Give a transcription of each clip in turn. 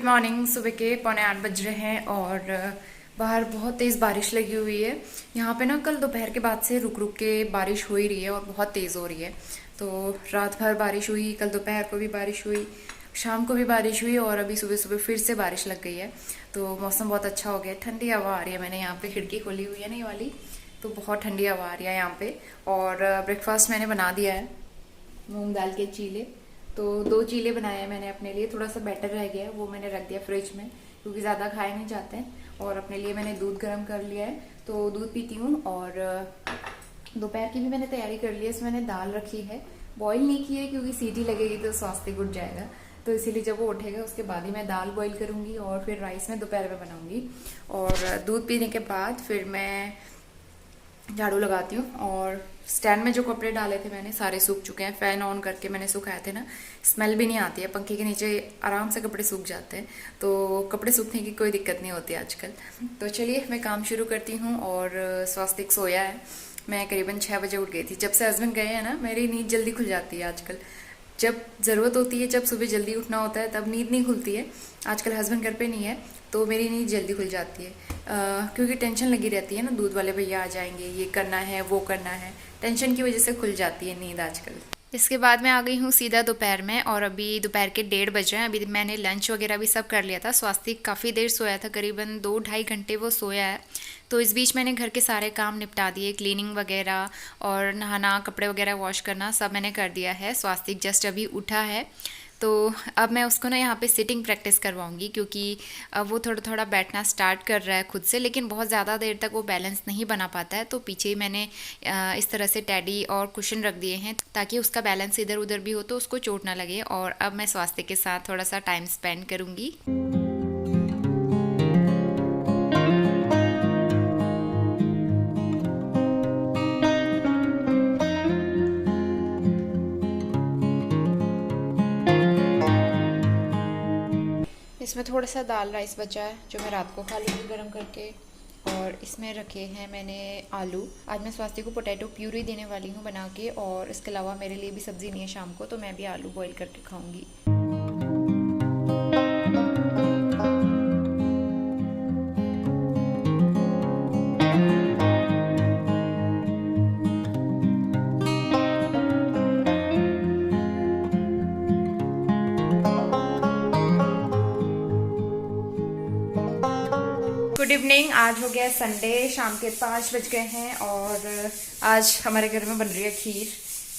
Morning. सुबह के 7:45 बज रहे हैं और बाहर बहुत तेज़ बारिश लगी हुई है। यहाँ पे ना कल दोपहर के बाद से रुक रुक के बारिश हो ही रही है और बहुत तेज़ हो रही है। तो रात भर बारिश हुई, कल दोपहर को भी बारिश हुई, शाम को भी बारिश हुई और अभी सुबह सुबह फिर से बारिश लग गई है। तो मौसम बहुत अच्छा हो गया, ठंडी हवा आ रही है। मैंने यहाँ पे खिड़की खोली हुई है ना ये वाली, तो बहुत ठंडी हवा आ रही है यहाँ पे। और ब्रेकफास्ट मैंने बना दिया है, मूंग दाल के चीले। तो 2 चीले बनाए हैं मैंने अपने लिए, थोड़ा सा बैटर रह गया है वो मैंने रख दिया फ्रिज में क्योंकि ज़्यादा खाए नहीं जाते हैं। और अपने लिए मैंने दूध गर्म कर लिया है, तो दूध पीती हूँ। और दोपहर की भी मैंने तैयारी कर ली है। इसमें मैंने दाल रखी है, बॉईल नहीं की है क्योंकि सीटी लगेगी तो स्वास्थ्य उठ जाएगा। तो इसीलिए जब वो उठेगा उसके बाद ही मैं दाल बॉईल करूँगी और फिर राइस में दोपहर में बनाऊँगी। और दूध पीने के बाद फिर मैं झाड़ू लगाती हूँ। और स्टैंड में जो कपड़े डाले थे मैंने सारे सूख चुके हैं। फ़ैन ऑन करके मैंने सुखाए थे ना, स्मेल भी नहीं आती है, पंखे के नीचे आराम से कपड़े सूख जाते हैं। तो कपड़े सूखने की कोई दिक्कत नहीं होती आजकल। तो चलिए मैं काम शुरू करती हूँ। और स्वास्तिक सोया है। मैं करीबन 6 बजे उठ गई थी। जब से हस्बैंड गए हैं ना, मेरी नींद जल्दी खुल जाती है आजकल। जब ज़रूरत होती है, जब सुबह जल्दी उठना होता है, तब नींद नहीं खुलती है। आजकल हस्बैंड घर पे नहीं है तो मेरी नींद जल्दी खुल जाती है। क्योंकि टेंशन लगी रहती है ना, दूध वाले भैया आ जाएंगे, ये करना है वो करना है, टेंशन की वजह से खुल जाती है नींद आजकल। इसके बाद मैं आ गई हूँ सीधा दोपहर में और अभी दोपहर के 1:30 बज रहे हैं। अभी मैंने लंच वगैरह भी सब कर लिया था। स्वास्तिक काफ़ी देर सोया था, करीबन 2-2.5 घंटे वो सोया है। तो इस बीच मैंने घर के सारे काम निपटा दिए, क्लीनिंग वगैरह और नहाना, कपड़े वगैरह वॉश करना सब मैंने कर दिया है। स्वास्तिक जस्ट अभी उठा है, तो अब मैं उसको ना यहाँ पे सिटिंग प्रैक्टिस करवाऊंगी क्योंकि अब वो थोड़ा थोड़ा बैठना स्टार्ट कर रहा है खुद से, लेकिन बहुत ज़्यादा देर तक वो बैलेंस नहीं बना पाता है। तो पीछे ही मैंने इस तरह से टेडी और कुशन रख दिए हैं ताकि उसका बैलेंस इधर उधर भी हो तो उसको चोट ना लगे। और अब मैं स्वास्थ्य के साथ थोड़ा सा टाइम स्पेंड करूँगी। इसमें थोड़ा सा दाल राइस बचा है जो मैं रात को खा लूँगी गर्म करके। और इसमें रखे हैं मैंने आलू। आज मैं स्वास्थ्य को पोटैटो प्यूरी देने वाली हूँ बना के। और इसके अलावा मेरे लिए भी सब्ज़ी नहीं है शाम को, तो मैं भी आलू बॉईल करके खाऊँगी। Good evening. आज हो गया संडे, शाम के 5 बज गए हैं और आज हमारे घर में बन रही है खीर।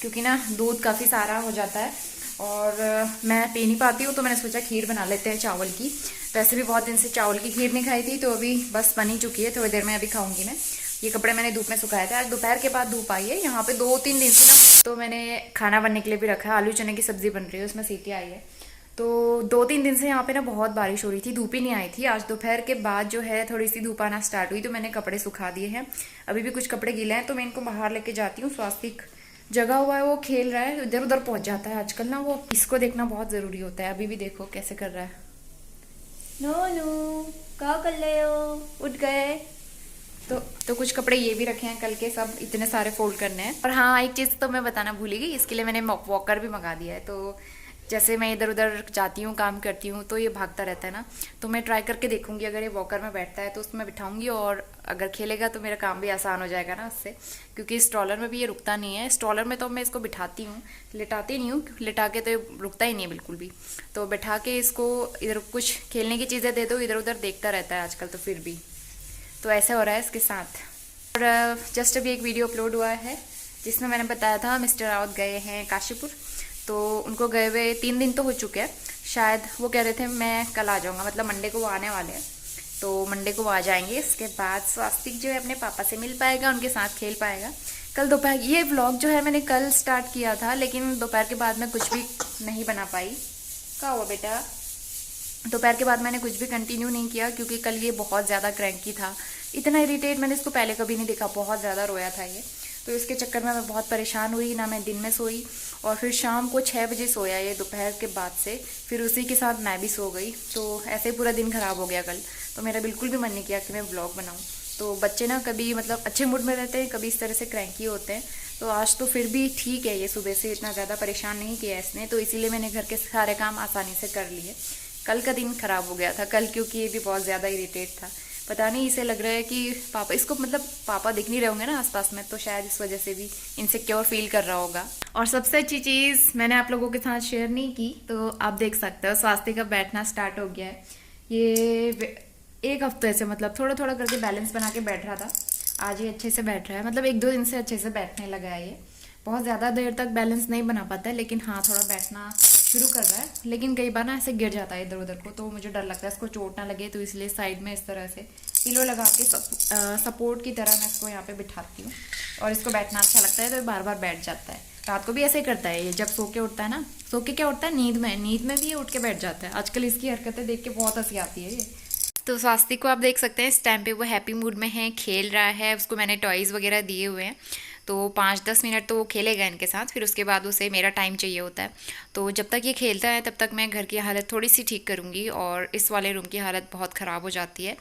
क्योंकि ना दूध काफ़ी सारा हो जाता है और मैं पी नहीं पाती हूँ, तो मैंने सोचा खीर बना लेते हैं चावल की। वैसे भी बहुत दिन से चावल की खीर नहीं खाई थी, तो अभी बस बन ही चुकी है, थोड़ी देर में अभी खाऊंगी मैं। ये कपड़े मैंने धूप में सुखाए थे, आज दोपहर के बाद धूप आई है यहाँ पे 2-3 दिन से ना। तो मैंने खाना बनने के लिए भी रखा है, आलू चने की सब्जी बन रही है, उसमें सीटी आई है। तो 2-3 दिन से यहाँ पे ना बहुत बारिश हो रही थी, धूप ही नहीं आई थी। आज दोपहर के बाद जो है थोड़ी सी धूप आना स्टार्ट हुई, तो मैंने कपड़े सुखा दिए हैं। अभी भी कुछ कपड़े गीले हैं तो मैं इनको बाहर लेके जाती हूँ। स्वास्तिक जगह हुआ है, वो खेल रहा है, इधर उधर पहुंच जाता है आजकल ना, वो इसको देखना बहुत ज़रूरी होता है। अभी भी देखो कैसे कर रहा है। नो क्या कर रहे हो, उठ गए। तो कुछ कपड़े ये भी रखे हैं कल के, सब इतने सारे फोल्ड करने हैं। और हाँ, एक चीज़ तो मैं बताना भूल गई, इसके लिए मैंने वॉकर भी मंगा दिया है। तो जैसे मैं इधर उधर जाती हूँ, काम करती हूँ, तो ये भागता रहता है ना, तो मैं ट्राई करके देखूंगी अगर ये वॉकर में बैठता है तो उसमें बिठाऊंगी। और अगर खेलेगा तो मेरा काम भी आसान हो जाएगा ना उससे, क्योंकि स्ट्रॉलर में भी ये रुकता नहीं है। स्ट्रॉलर में तो मैं इसको बिठाती हूँ, लिटाती नहीं हूँ, लिटा के तो ये रुकता ही नहीं है बिल्कुल भी। तो बैठा के इसको इधर कुछ खेलने की चीज़ें दे दो, इधर उधर देखता रहता है आजकल, तो फिर भी तो ऐसे हो रहा है इसके साथ। और जस्ट अभी एक वीडियो अपलोड हुआ है जिसमें मैंने बताया था मिस्टर रावत गए हैं काशीपुर। तो उनको गए हुए 3 दिन तो हो चुके हैं शायद। वो कह रहे थे मैं कल आ जाऊँगा, मतलब मंडे को वो आने वाले हैं, तो मंडे को वो आ जाएंगे। इसके बाद स्वास्तिक जो है अपने पापा से मिल पाएगा, उनके साथ खेल पाएगा। कल दोपहर ये व्लॉग जो है मैंने कल स्टार्ट किया था, लेकिन दोपहर के बाद मैं कुछ भी नहीं बना पाई। क्या हुआ बेटा? दोपहर के बाद मैंने कुछ भी कंटिन्यू नहीं किया क्योंकि कल ये बहुत ज़्यादा क्रैंकी था। इतना इरिटेट मैंने इसको पहले कभी नहीं देखा, बहुत ज़्यादा रोया था ये। तो इसके चक्कर में मैं बहुत परेशान हुई ना, मैं दिन में सोई और फिर शाम को 6 बजे सोया ये दोपहर के बाद से, फिर उसी के साथ मैं भी सो गई। तो ऐसे पूरा दिन ख़राब हो गया कल। तो मेरा बिल्कुल भी मन नहीं किया कि मैं व्लॉग बनाऊँ। तो बच्चे ना कभी मतलब अच्छे मूड में रहते हैं, कभी इस तरह से क्रैंकी होते हैं। तो आज तो फिर भी ठीक है, ये सुबह से इतना ज़्यादा परेशान नहीं किया इसने, तो इसीलिए मैंने घर के सारे काम आसानी से कर लिए। कल का दिन खराब हो गया था कल, क्योंकि ये भी बहुत ज़्यादा इरिटेट था। पता नहीं, इसे लग रहा है कि पापा इसको, मतलब पापा दिख नहीं रहे होंगे ना आसपास में, तो शायद इस वजह से भी इनसिक्योर फील कर रहा होगा। और सबसे अच्छी चीज़ मैंने आप लोगों के साथ शेयर नहीं की, तो आप देख सकते हो स्वास्थ्य का बैठना स्टार्ट हो गया है। ये एक हफ्ते से मतलब थोड़ा थोड़ा करके बैलेंस बना के बैठ रहा था, आज ही अच्छे से बैठ रहा है, मतलब 1-2 दिन से अच्छे से बैठने लगा है। ये बहुत ज़्यादा देर तक बैलेंस नहीं बना पाता है, लेकिन हाँ थोड़ा बैठना शुरू कर रहा है। लेकिन कई बार ना ऐसे गिर जाता है इधर उधर को, तो मुझे डर लगता है इसको चोट ना लगे, तो इसलिए साइड में इस तरह से पिलो लगा के सपोर्ट की तरह मैं इसको यहाँ पे बिठाती हूँ, और इसको बैठना अच्छा लगता है तो ये बार बार बैठ जाता है। रात को भी ऐसे ही करता है ये, जब सो के उठता है ना, सो के क्या उठता है, नींद में भी ये उठ के बैठ जाता है। आजकल इसकी हरकतें देख के बहुत हंसी आती है ये। तो स्वास्ति को आप देख सकते हैं इस टाइम पे वो हैप्पी मूड में है, खेल रहा है। उसको मैंने टॉयज़ वगैरह दिए हुए हैं, तो 5-10 मिनट तो वो खेलेगा इनके साथ, फिर उसके बाद उसे मेरा टाइम चाहिए होता है। तो जब तक ये खेलता है तब तक मैं घर की हालत थोड़ी सी ठीक करूँगी, और इस वाले रूम की हालत बहुत ख़राब हो जाती है।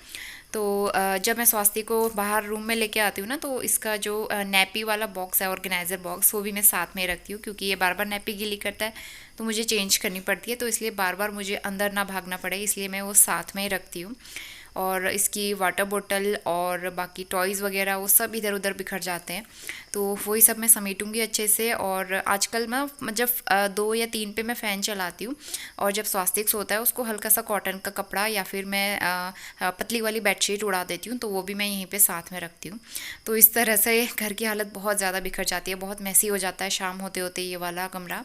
तो जब मैं स्वास्थ्य को बाहर रूम में लेके आती हूँ ना, तो इसका जो नैपी वाला बॉक्स है, ऑर्गेनाइज़र बॉक्स, वो भी मैं साथ में रखती हूँ, क्योंकि ये बार बार नैपी गीली करता है तो मुझे चेंज करनी पड़ती है, तो इसलिए बार बार मुझे अंदर ना भागना पड़े, इसलिए मैं वो साथ में ही रखती हूँ। और इसकी वाटर बोतल और बाकी टॉयज़ वगैरह वो सब इधर उधर बिखर जाते हैं, तो वही सब मैं समेटूंगी अच्छे से। और आजकल मैं जब 2 या 3 पे मैं फ़ैन चलाती हूँ, और जब स्वास्तिक सोता है उसको हल्का सा कॉटन का कपड़ा या फिर मैं पतली वाली बेडशीट उड़ा देती हूँ, तो वो भी मैं यहीं पे साथ में रखती हूँ। तो इस तरह से घर की हालत बहुत ज़्यादा बिखर जाती है, बहुत मैसी हो जाता है शाम होते होते ये वाला कमरा।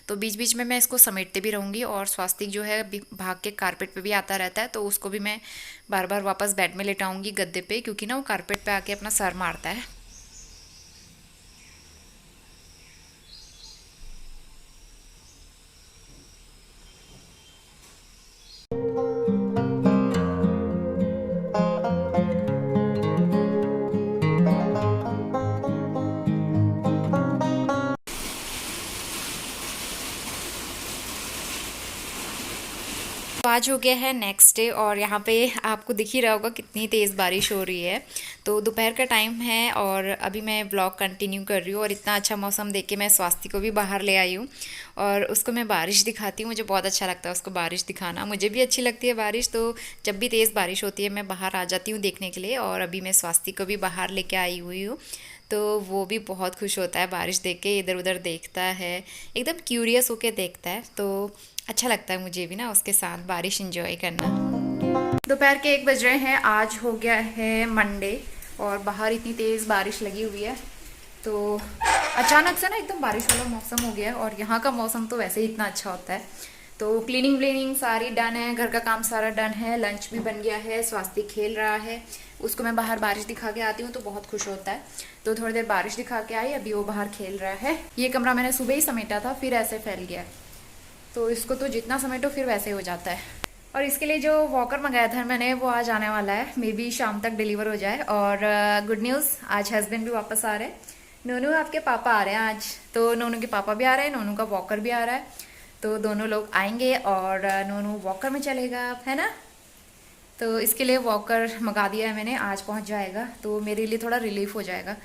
तो बीच बीच में मैं इसको समेटते भी रहूँगी, और स्वास्तिक जो है भाग के कारपेट पे भी आता रहता है, तो उसको भी मैं बार बार वापस बेड में लेटाऊंगी गद्दे पे, क्योंकि ना वो कारपेट पे आके अपना सर मारता है। तो आज हो गया है नेक्स्ट डे, और यहाँ पे आपको दिख ही रहा होगा कितनी तेज़ बारिश हो रही है। तो दोपहर का टाइम है और अभी मैं व्लॉग कंटिन्यू कर रही हूँ, और इतना अच्छा मौसम देख के मैं स्वास्थ्य को भी बाहर ले आई हूँ और उसको मैं बारिश दिखाती हूँ। मुझे बहुत अच्छा लगता है उसको बारिश दिखाना, मुझे भी अच्छी लगती है बारिश। तो जब भी तेज़ बारिश होती है मैं बाहर आ जाती हूँ देखने के लिए, और अभी मैं स्वास्थ्य को भी बाहर लेके आई हुई हूँ। तो वो भी बहुत खुश होता है बारिश देख के, इधर उधर देखता है, एकदम क्यूरियस होके देखता है। तो अच्छा लगता है मुझे भी ना उसके साथ बारिश एंजॉय करना। दोपहर के 1 बज रहे हैं, आज हो गया है मंडे, और बाहर इतनी तेज़ बारिश लगी हुई है। तो अचानक से ना एकदम बारिश वाला मौसम हो गया है, और यहाँ का मौसम तो वैसे ही इतना अच्छा होता है। तो क्लीनिंग व्लीनिंग सारी डन है, घर का काम सारा डन है, लंच भी बन गया है, स्वास्थ्य खेल रहा है, उसको मैं बाहर बारिश दिखा के आती हूँ तो बहुत खुश होता है। तो थोड़ी देर बारिश दिखा के आई, अभी वो बाहर खेल रहा है। ये कमरा मैंने सुबह ही समेटा था, फिर ऐसे फैल गया, तो इसको तो जितना समेटो फिर वैसे हो जाता है। और इसके लिए जो वॉकर मंगाया था मैंने, वो आज आने वाला है, मे बी शाम तक डिलीवर हो जाए। और गुड न्यूज़, आज हस्बैंड भी वापस आ रहे हैं। नोनू आपके पापा आ रहे हैं आज, तो नोनू के पापा भी आ रहे हैं, नोनू का वॉकर भी आ रहा है, तो दोनों लोग आएंगे और नोनू वॉकर में चलेगा, है ना। तो इसके लिए वॉकर मंगा दिया है मैंने, आज पहुंच जाएगा, तो मेरे लिए थोड़ा रिलीफ हो जाएगा।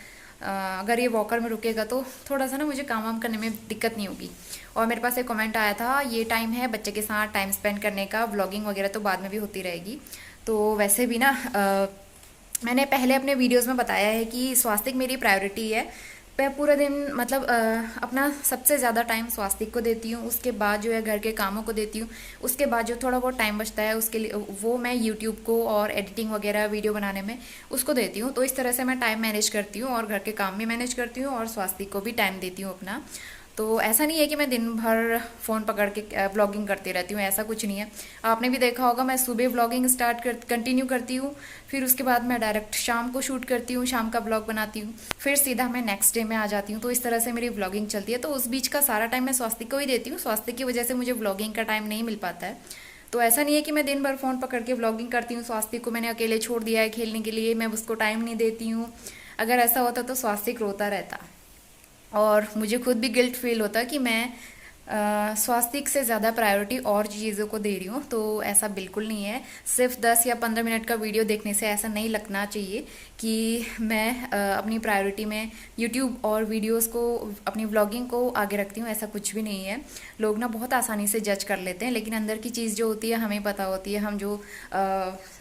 अगर ये वॉकर में रुकेगा तो थोड़ा सा ना मुझे काम वाम करने में दिक्कत नहीं होगी। और मेरे पास एक कमेंट आया था, ये टाइम है बच्चे के साथ टाइम स्पेंड करने का, व्लॉगिंग वगैरह तो बाद में भी होती रहेगी। तो वैसे भी ना मैंने पहले अपने वीडियोस में बताया है कि स्वास्थ्य मेरी प्रायोरिटी है। मैं पूरा दिन मतलब अपना सबसे ज़्यादा टाइम स्वास्थ्य को देती हूँ, उसके बाद जो है घर के कामों को देती हूँ, उसके बाद जो थोड़ा बहुत टाइम बचता है उसके लिए वो मैं यूट्यूब को और एडिटिंग वगैरह वीडियो बनाने में उसको देती हूँ। तो इस तरह से मैं टाइम मैनेज करती हूँ, और घर के काम भी मैनेज करती हूँ और स्वास्थ्य को भी टाइम देती हूँ अपना। तो ऐसा नहीं है कि मैं दिन भर फ़ोन पकड़ के व्लॉगिंग करती रहती हूँ, ऐसा कुछ नहीं है। आपने भी देखा होगा मैं सुबह व्लॉगिंग कंटिन्यू करती हूँ, फिर उसके बाद मैं डायरेक्ट शाम को शूट करती हूँ, शाम का व्लॉग बनाती हूँ, फिर सीधा मैं नेक्स्ट डे में आ जाती हूँ। तो इस तरह से मेरी व्लॉगिंग चलती है। तो उस बीच का सारा टाइम मैं स्वास्थ्य को ही देती हूँ, स्वास्थ्य की वजह से मुझे व्लॉगिंग का टाइम नहीं मिल पाता है। तो ऐसा नहीं है कि मैं दिन भर फ़ोन पकड़ के व्लॉगिंग करती हूँ, स्वास्थ्य को मैंने अकेले छोड़ दिया है खेलने के लिए, मैं उसको टाइम नहीं देती हूँ। अगर ऐसा होता तो स्वास्थ्य रोता रहता, और मुझे खुद भी गिल्ट फील होता कि मैं स्वास्थ्य से ज़्यादा प्रायोरिटी और चीज़ों को दे रही हूँ, तो ऐसा बिल्कुल नहीं है। सिर्फ 10 या 15 मिनट का वीडियो देखने से ऐसा नहीं लगना चाहिए कि मैं अपनी प्रायोरिटी में यूट्यूब और वीडियोस को, अपनी व्लॉगिंग को आगे रखती हूँ। ऐसा कुछ भी नहीं है। लोग ना बहुत आसानी से जज कर लेते हैं, लेकिन अंदर की चीज़ जो होती है हमें पता होती है। हम जो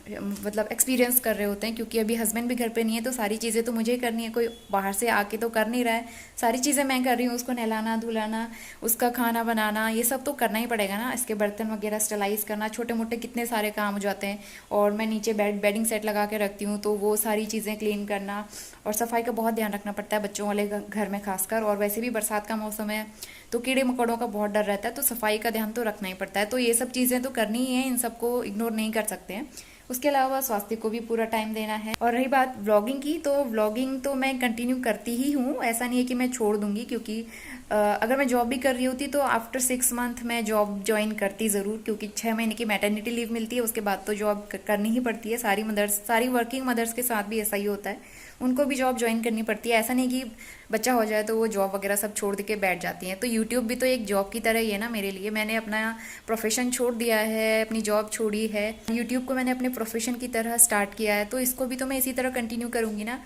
मतलब एक्सपीरियंस कर रहे होते हैं, क्योंकि अभी हस्बैंड भी घर पे नहीं है, तो सारी चीज़ें तो मुझे ही करनी है। कोई बाहर से आके तो कर नहीं रहा है, सारी चीज़ें मैं कर रही हूँ। उसको नहलाना धुलाना, उसका खाना बनाना, ये सब तो करना ही पड़ेगा ना। इसके बर्तन वगैरह स्टलाइज करना, छोटे मोटे कितने सारे काम हो जाते हैं। और मैं नीचे बेडिंग सेट लगा के रखती हूँ, तो वो सारी चीज़ें क्लीन करना और सफाई का बहुत ध्यान रखना पड़ता है बच्चों वाले घर में खासकर। और वैसे भी बरसात का मौसम है, तो कीड़े मकोड़ों का बहुत डर रहता है, तो सफाई का ध्यान तो रखना ही पड़ता है। तो ये सब चीज़ें तो करनी ही है, इन सबको इग्नोर नहीं कर सकते हैं। उसके अलावा स्वास्थ्य को भी पूरा टाइम देना है। और रही बात व्लॉगिंग की, तो व्लॉगिंग तो मैं कंटिन्यू करती ही हूँ। ऐसा नहीं है कि मैं छोड़ दूंगी, क्योंकि अगर मैं जॉब भी कर रही होती तो आफ्टर 6 मंथ मैं जॉब ज्वाइन करती ज़रूर, क्योंकि 6 महीने की मैटरनिटी लीव मिलती है। उसके बाद तो जॉब करनी ही पड़ती है। सारी वर्किंग मदर्स के साथ भी ऐसा ही होता है, उनको भी जॉब ज्वाइन करनी पड़ती है। ऐसा नहीं कि बच्चा हो जाए तो वो जॉब वगैरह सब छोड़ के बैठ जाती हैं। तो यूट्यूब भी तो एक जॉब की तरह ही है ना मेरे लिए। मैंने अपना प्रोफेशन छोड़ दिया है, अपनी जॉब छोड़ी है, यूट्यूब को मैंने अपने प्रोफेशन की तरह स्टार्ट किया है, तो इसको भी तो मैं इसी तरह कंटिन्यू करूँगी ना।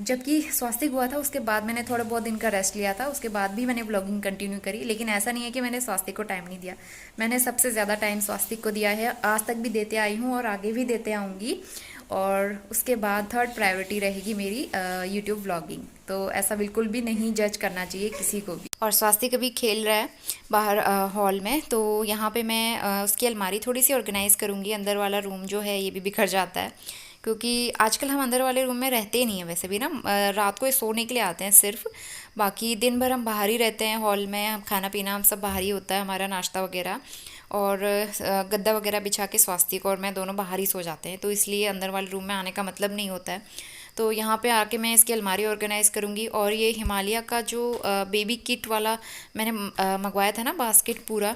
जबकि स्वास्थ्य हुआ था, उसके बाद मैंने थोड़ा बहुत दिन का रेस्ट लिया था, उसके बाद भी मैंने ब्लॉगिंग कंटिन्यू करी। लेकिन ऐसा नहीं है कि मैंने स्वास्थ्य को टाइम नहीं दिया। मैंने सबसे ज़्यादा टाइम स्वास्थ्य को दिया है, आज तक भी देते आई हूँ और आगे भी देते आऊँगी। और उसके बाद थर्ड प्रायोरिटी रहेगी मेरी यूट्यूब व्लॉगिंग। तो ऐसा बिल्कुल भी नहीं जज करना चाहिए किसी को भी। और स्वास्थ्य कभी खेल रहा है बाहर हॉल में, तो यहाँ पे मैं उसकी अलमारी थोड़ी सी ऑर्गेनाइज़ करूँगी। अंदर वाला रूम जो है ये भी बिखर जाता है, क्योंकि आजकल हम अंदर वाले रूम में रहते ही नहीं है वैसे भी ना। रात को सोने के लिए आते हैं सिर्फ, बाकी दिन भर हम बाहर ही रहते हैं। हॉल में हम खाना पीना हम सब बाहर ही होता है, हमारा नाश्ता वगैरह। और गद्दा वगैरह बिछा के स्वास्तिक और मैं दोनों बाहर ही सो जाते हैं, तो इसलिए अंदर वाले रूम में आने का मतलब नहीं होता है। तो यहाँ पे आके मैं इसकी अलमारी ऑर्गेनाइज़ करूँगी। और ये हिमालय का जो बेबी किट वाला मैंने मंगवाया था ना बास्केट पूरा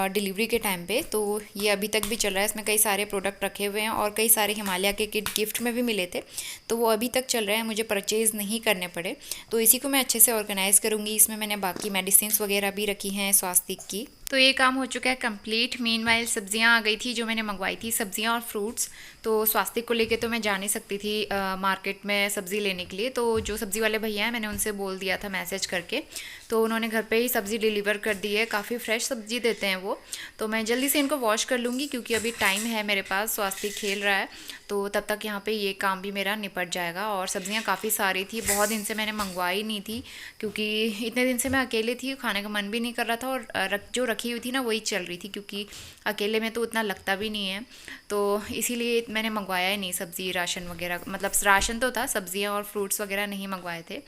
डिलीवरी के टाइम पे, तो ये अभी तक भी चल रहा है। इसमें कई सारे प्रोडक्ट रखे हुए हैं और कई सारे हिमालय के किट गिफ्ट में भी मिले थे, तो वो अभी तक चल रहे हैं, मुझे परचेज़ नहीं करने पड़े। तो इसी को मैं अच्छे से ऑर्गेनाइज़ करूँगी। इसमें मैंने बाकी मेडिसिन वगैरह भी रखी हैं स्वास्थ्य की। तो ये काम हो चुका है कंप्लीट। मीनवाइल सब्जियां आ गई थी जो मैंने मंगवाई थी, सब्जियां और फ्रूट्स। तो स्वास्थ्य को लेके तो मैं जा नहीं सकती थी मार्केट में सब्ज़ी लेने के लिए, तो जो सब्ज़ी वाले भैया हैं मैंने उनसे बोल दिया था मैसेज करके, तो उन्होंने घर पे ही सब्ज़ी डिलीवर कर दी है। काफ़ी फ्रेश सब्ज़ी देते हैं वो। तो मैं जल्दी से इनको वॉश कर लूँगी, क्योंकि अभी टाइम है मेरे पास, स्वास्थ्य खेल रहा है, तो तब तक यहाँ पे ये काम भी मेरा निपट जाएगा। और सब्ज़ियाँ काफ़ी सारी थी, बहुत दिन से मैंने मंगवाई नहीं थी, क्योंकि इतने दिन से मैं अकेले थी, खाने का मन भी नहीं कर रहा था। और जो रखी हुई थी ना वही चल रही थी, क्योंकि अकेले में तो उतना लगता भी नहीं है, तो इसीलिए मैंने मंगवाया ही नहीं सब्ज़ी राशन वगैरह। मतलब राशन तो था, सब्ज़ियाँ और फ्रूट्स वगैरह नहीं मंगवाए थे।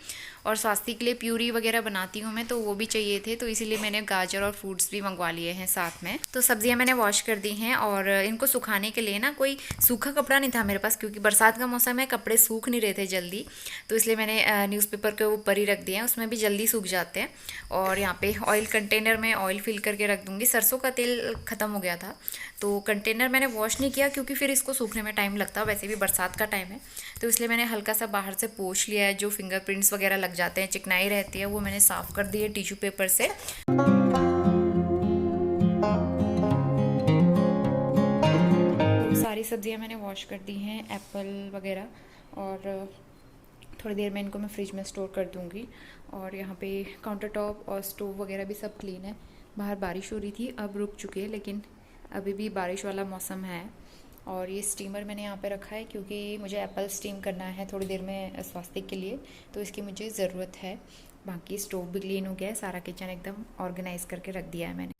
और स्वास्थ्य के लिए प्यूरी वगैरह बनाती हूँ मैं, तो वो भी चाहिए थे, तो इसीलिए मैंने गाजर और फ्रूट्स भी मंगवा लिए हैं साथ में। तो सब्जियां मैंने वॉश कर दी हैं, और इनको सुखाने के लिए ना कोई सूखा कपड़ा नहीं था मेरे पास, क्योंकि बरसात का मौसम है, कपड़े सूख नहीं रहे थे जल्दी, तो इसलिए मैंने न्यूज़पेपर के ऊपर ही रख दिए हैं, उसमें भी जल्दी सूख जाते हैं। और यहाँ पे ऑयल कंटेनर में ऑयल फिल करके रख दूँगी। सरसों का तेल ख़त्म हो गया था, तो कंटेनर मैंने वॉश नहीं किया, क्योंकि फिर इसको सूखने में टाइम लगता, वैसे भी बरसात का टाइम है, तो इसलिए मैंने हल्का सा बाहर से पोंछ लिया है। जो फिंगरप्रिंट्स वगैरह लग जाते हैं, चिकनाई रहती है, वो मैंने साफ़ कर दी है टिश्यू पेपर से। सारी सब्जियां मैंने वॉश कर दी हैं, एप्पल वगैरह, और थोड़ी देर में इनको मैं फ्रिज में स्टोर कर दूंगी। और यहाँ पे काउंटर टॉप और स्टोव वगैरह भी सब क्लीन है। बाहर बारिश हो रही थी, अब रुक चुकी है, लेकिन अभी भी बारिश वाला मौसम है। और ये स्टीमर मैंने यहाँ पे रखा है, क्योंकि मुझे एप्पल स्टीम करना है थोड़ी देर में स्वास्थ्य के लिए, तो इसकी मुझे ज़रूरत है। बाकी स्टोव भी क्लीन हो गया है, सारा किचन एकदम ऑर्गेनाइज करके रख दिया है मैंने।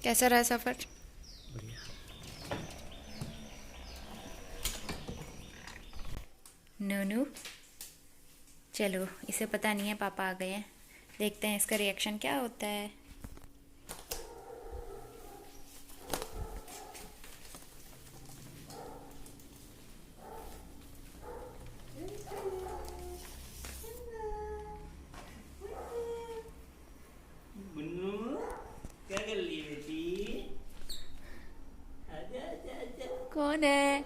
कैसा रहा सफ़र? नूनू, चलो, इसे पता नहीं है पापा आ गए हैं, देखते हैं इसका रिएक्शन क्या होता है। क्या कर रही है बेटी? आजा आजा आजा। कौन है?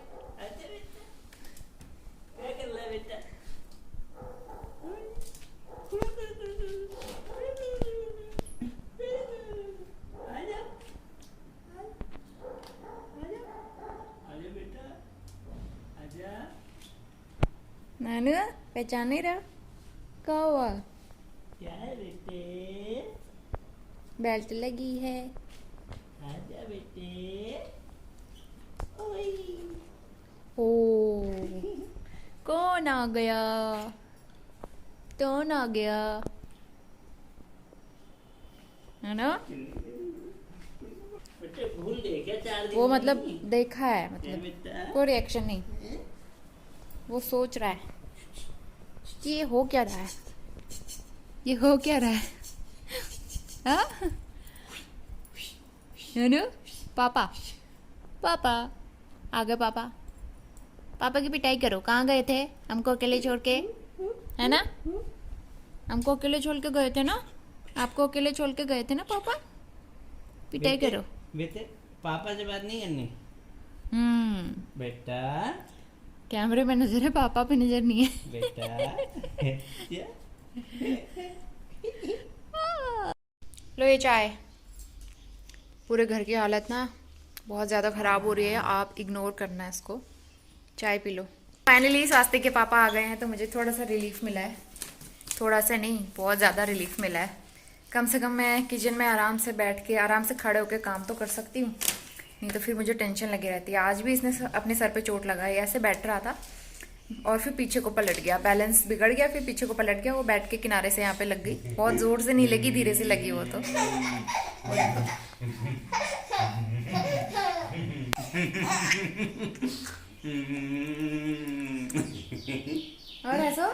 बेटा आजा आजा बेटा आजा। नानू पहचान नहीं रहा, क्या हुआ? क्या है बेटे? बेल्ट लगी है। आजा बेटे। ओए ओ कौन आ गया? कौन आ गया? है ना? बेटे भूल गए क्या 4 दिन वो में? मतलब देखा है, क्या मतलब बेटा? कोई रिएक्शन नहीं, वो सोच रहा है कि ये हो क्या रहा है, ये हो क्या रहा है। हाँ? नानू पापा, पापा आ गए पापा। पापा की पिटाई करो। कहाँ गए थे हमको अकेले छोड़ के? है ना, हमको अकेले छोड़ के गए थे ना, आपको अकेले छोड़ के गए थे ना पापा। पिटाई बेटे, करो। बेटे पापा से बात नहीं करनी बेटा। कैमरे में नजर है, पापा पे नजर नहीं है। बेटा क्या? लो ये चाय। पूरे घर की हालत ना बहुत ज़्यादा ख़राब हो रही है, आप इग्नोर करना है इसको। चाय पी लो। फाइनली स्वास्थ्य के पापा आ गए हैं तो मुझे थोड़ा सा रिलीफ मिला है। थोड़ा सा नहीं, बहुत ज़्यादा रिलीफ मिला है। कम से कम मैं किचन में आराम से बैठ के, आराम से खड़े होकर काम तो कर सकती हूँ, नहीं तो फिर मुझे टेंशन लगी रहती है। आज भी इसने अपने सर पे चोट लगाई, ऐसे बैठ रहा था और फिर पीछे को पलट गया, बैलेंस बिगड़ गया, फिर पीछे को पलट गया। वो बैठ के किनारे से यहाँ पे लग गई, बहुत ज़ोर से नहीं लगी, धीरे से लगी वो तो। और ऐसा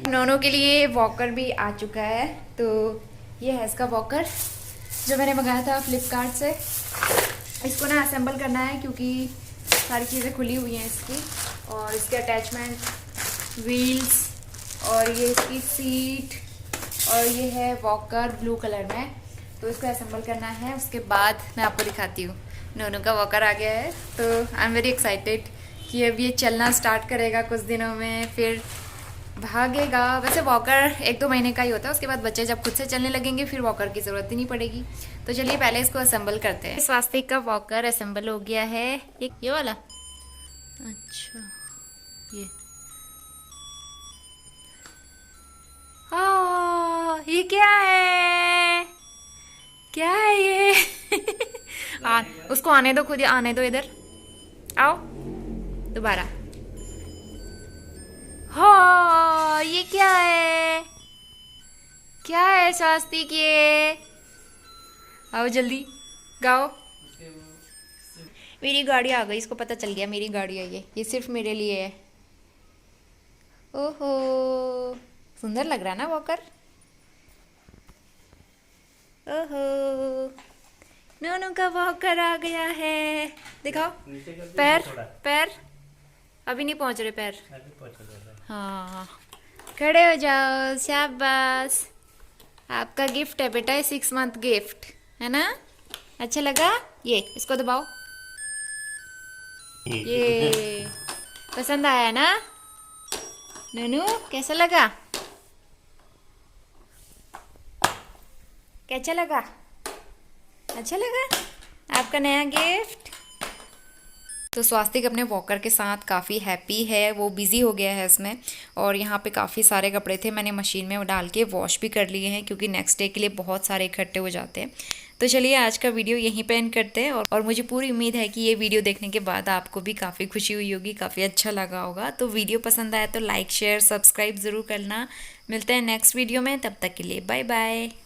नोनो के लिए वॉकर भी आ चुका है। तो ये है इसका वॉकर जो मैंने मंगाया था फ्लिपकार्ट से। इसको ना असेंबल करना है क्योंकि सारी चीज़ें खुली हुई हैं इसकी, और इसके अटैचमेंट, व्हील्स, और ये इसकी सीट, और ये है वॉकर ब्लू कलर में। तो इसको असेंबल करना है, उसके बाद मैं आपको दिखाती हूँ। नोनू का वॉकर आ गया है तो आई एम वेरी एक्साइटेड कि अब ये चलना स्टार्ट करेगा कुछ दिनों में, फिर भागेगा। वैसे वॉकर 1-2 महीने का ही होता है, उसके बाद बच्चे जब खुद से चलने लगेंगे फिर वॉकर की ज़रूरत ही नहीं पड़ेगी। तो चलिए पहले इसको असेंबल करते हैं। स्वास्थ्य का वॉकर असेंबल हो गया है। ये वाला, अच्छा ये क्या है? क्या है ये? उसको आने दो, खुद ही आने दो, इधर आओ दोबारा। हाँ ये क्या है? क्या है स्वास्तिक? ये आओ जल्दी गाओ। मेरी गाड़ी आ गई, इसको पता चल गया मेरी गाड़ी है ये सिर्फ मेरे लिए है। ओहो सुंदर लग रहा है ना वॉकर। ओहो नोनू का वॉकर आ गया है, दिखाओ पैर। पैर अभी नहीं पहुंच रहे पैर। हाँ खड़े हो जाओ, शाबाश। आपका गिफ्ट है बेटा, 6 मंथ गिफ्ट है ना। अच्छा लगा? ये इसको दबाओ। ये पसंद आया ना नोनू? कैसा लगा? कैसा लगा? अच्छा लगा आपका नया गिफ्ट? तो स्वास्तिक अपने वॉकर के साथ काफ़ी हैप्पी है, वो बिज़ी हो गया है इसमें। और यहाँ पे काफ़ी सारे कपड़े थे, मैंने मशीन में डाल के वॉश भी कर लिए हैं क्योंकि नेक्स्ट डे के लिए बहुत सारे इकट्ठे हो जाते हैं। तो चलिए आज का वीडियो यहीं पे एंड करते हैं। और मुझे पूरी उम्मीद है कि ये वीडियो देखने के बाद आपको भी काफ़ी खुशी हुई होगी, काफ़ी अच्छा लगा होगा। तो वीडियो पसंद आया तो लाइक शेयर सब्सक्राइब ज़रूर करना। मिलते हैं नेक्स्ट वीडियो में, तब तक के लिए बाय बाय।